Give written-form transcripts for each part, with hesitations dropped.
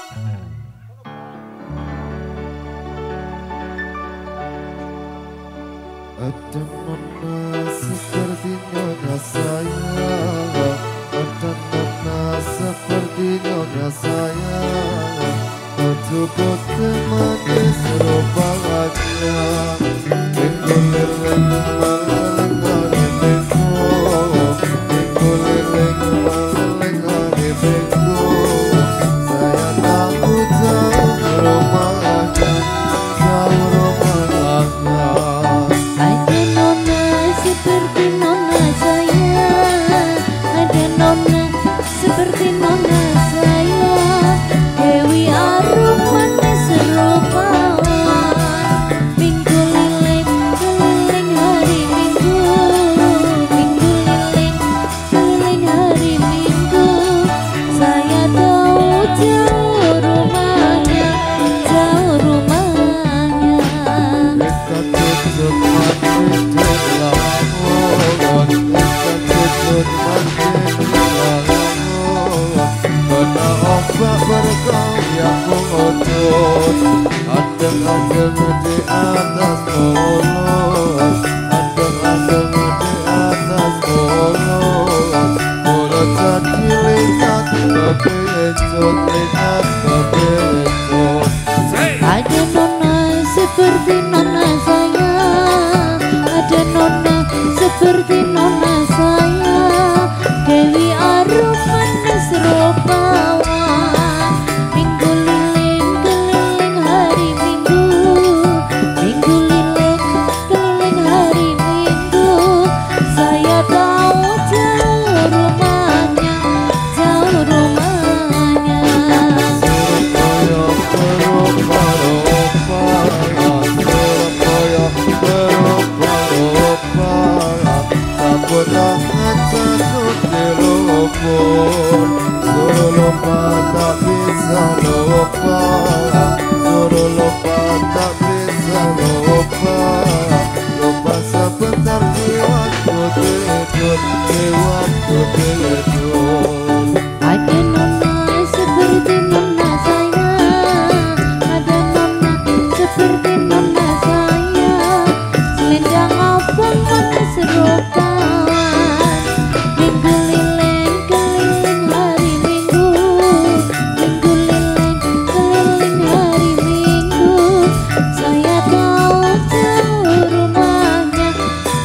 Ada nona seperti nyonya saya, ada nona seperti nyonya saya, tubuh manis rupanya, minggu leleng meleleng hari minggu, minggu leleng meleleng hari minggu, saya tahu jauh rumahnya, jauh rumahnya. Ada nona seperti nona saya, ada nona seperti nona saya, Dewi Arum manis rupawan, minggu lilin keliling hari minggu, minggu lilin keliling hari minggu, saya tahu jauh rumahnya, jauh rumahnya. Ada nona seperti nona saya, ada nona seperti nona saya, Dewi Arum manis rupawan, minggu lilin keliling hari minggu, minggu lilin keliling hari minggu, saya tahu jauh rumahnya, jauh rumahnya. Suruh lupa tak bisa lupa, suruh lupa tak bisa lupa, lupa sebentar di waktu tidur, di waktu tidur. Ada nona seperti nona saya, ada nona seperti nona saya, selendang abang manis rupawan, minggu lilin keliling hari minggu, minggu lilin keliling hari minggu, saya tahu jauh rumahnya,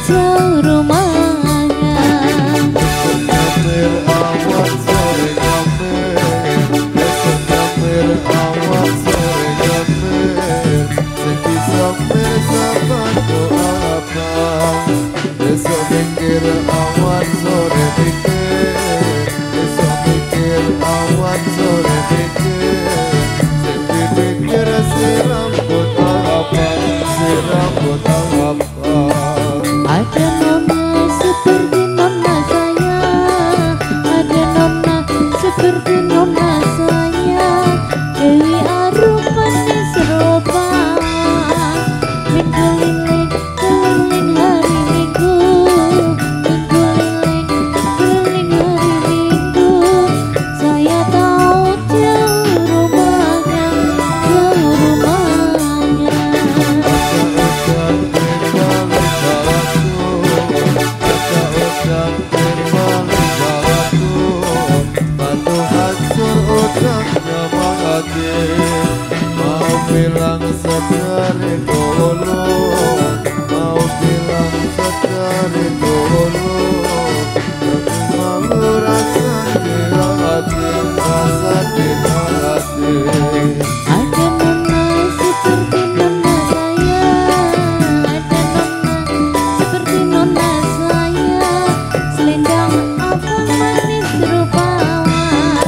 jauh rumahnya. Nyamir awan sore nyamir, besok nyamir awan sore nyamir, seki samir saban doa abang, besok mikir awan sore mikir, besok mikir awan sore mikir, seki mikir si rambut abang, si rambut abang. Ada nona seperti nona saya, ada nona seperti nona saya, Dewi Arum manis rupawan, minggu lilin keliling hari minggu, minggu lilin keliling hari minggu, saya tahu jauh rumahnya, jauh rumahnya. Mau bilang sedari dulu, mau bilang sedari dulu, tapi malu rasa di hati, rasa di hati. Ada nona seperti nona saya, ada nona seperti nona saya, selendang abang manis rupawan,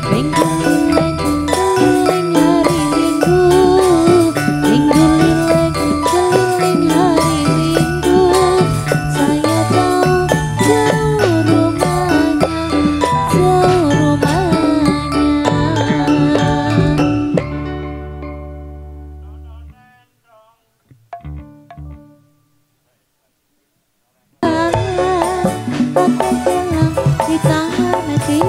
minggu lilin keliling hari minggu, minggu lilin keliling hari minggu, saya tahu jauh rumahnya, jauh rumahnya. Di tangan hati.